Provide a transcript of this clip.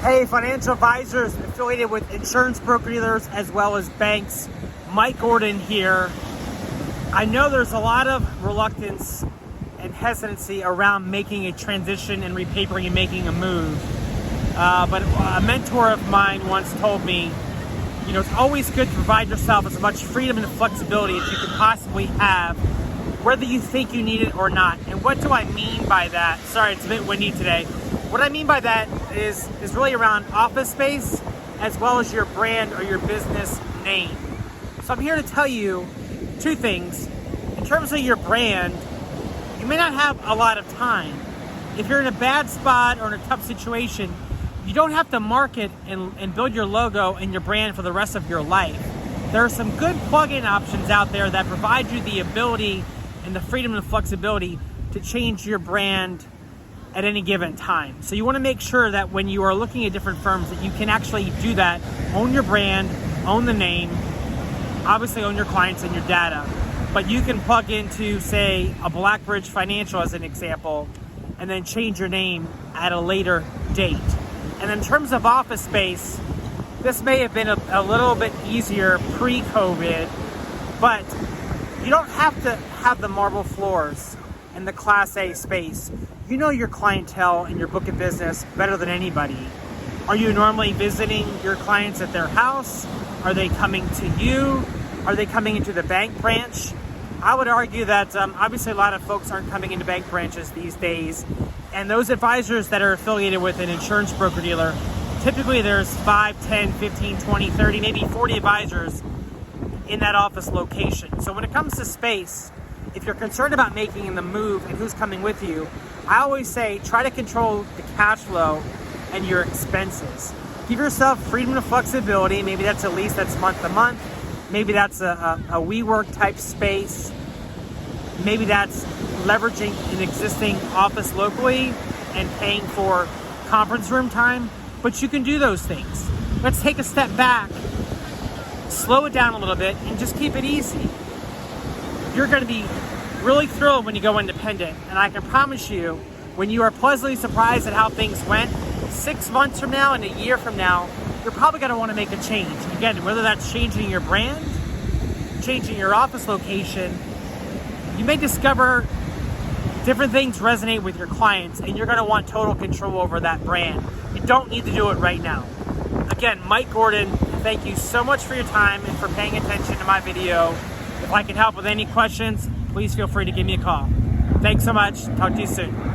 Hey, financial advisors affiliated with insurance broker dealers as well as banks. Mike Gordon here. I know there's a lot of reluctance and hesitancy around making a transition and repapering and making a move. But a mentor of mine once told me, it's always good to provide yourself as much freedom and flexibility as you can possibly have, whether you think you need it or not. And what do I mean by that? Sorry, it's a bit windy today. What I mean by that is really around office space as well as your brand or your business name. So I'm here to tell you two things. In terms of your brand, you may not have a lot of time. If you're in a bad spot or in a tough situation, you don't have to market and build your logo and your brand for the rest of your life. There are some good plug-in options out there that provide you the ability and the freedom and flexibility to change your brand at any given time. So you want to make sure that when you are looking at different firms that you can actually do that, own your brand, own the name, obviously own your clients and your data. But you can plug into, say, a Blackbridge Financial as an example, and then change your name at a later date. And in terms of office space, this may have been a little bit easier pre-COVID, but you don't have to have the marble floors and the Class A space. You know your clientele and your book of business better than anybody. Are you normally visiting your clients at their house? Are they coming to you? Are they coming into the bank branch? I would argue that obviously a lot of folks aren't coming into bank branches these days. And those advisors that are affiliated with an insurance broker dealer, typically there's 5, 10, 15, 20, 30, maybe 40 advisors in that office location. So when it comes to space, if you're concerned about making the move and who's coming with you, I always say try to control the cash flow and your expenses. Give yourself freedom and flexibility. Maybe that's a lease that's month to month. Maybe that's a WeWork type space. Maybe that's leveraging an existing office locally and paying for conference room time. But you can do those things. Let's take a step back, slow it down a little bit, and just keep it easy. You're going to be really thrilled when you go independent. And I can promise you, when you are pleasantly surprised at how things went, 6 months from now and a year from now, you're probably going to want to make a change. Again, whether that's changing your brand, changing your office location, you may discover different things resonate with your clients and you're going to want total control over that brand. You don't need to do it right now. Again, Mike Gordon, thank you so much for your time and for paying attention to my video. If I can help with any questions, please feel free to give me a call. Thanks so much. Talk to you soon.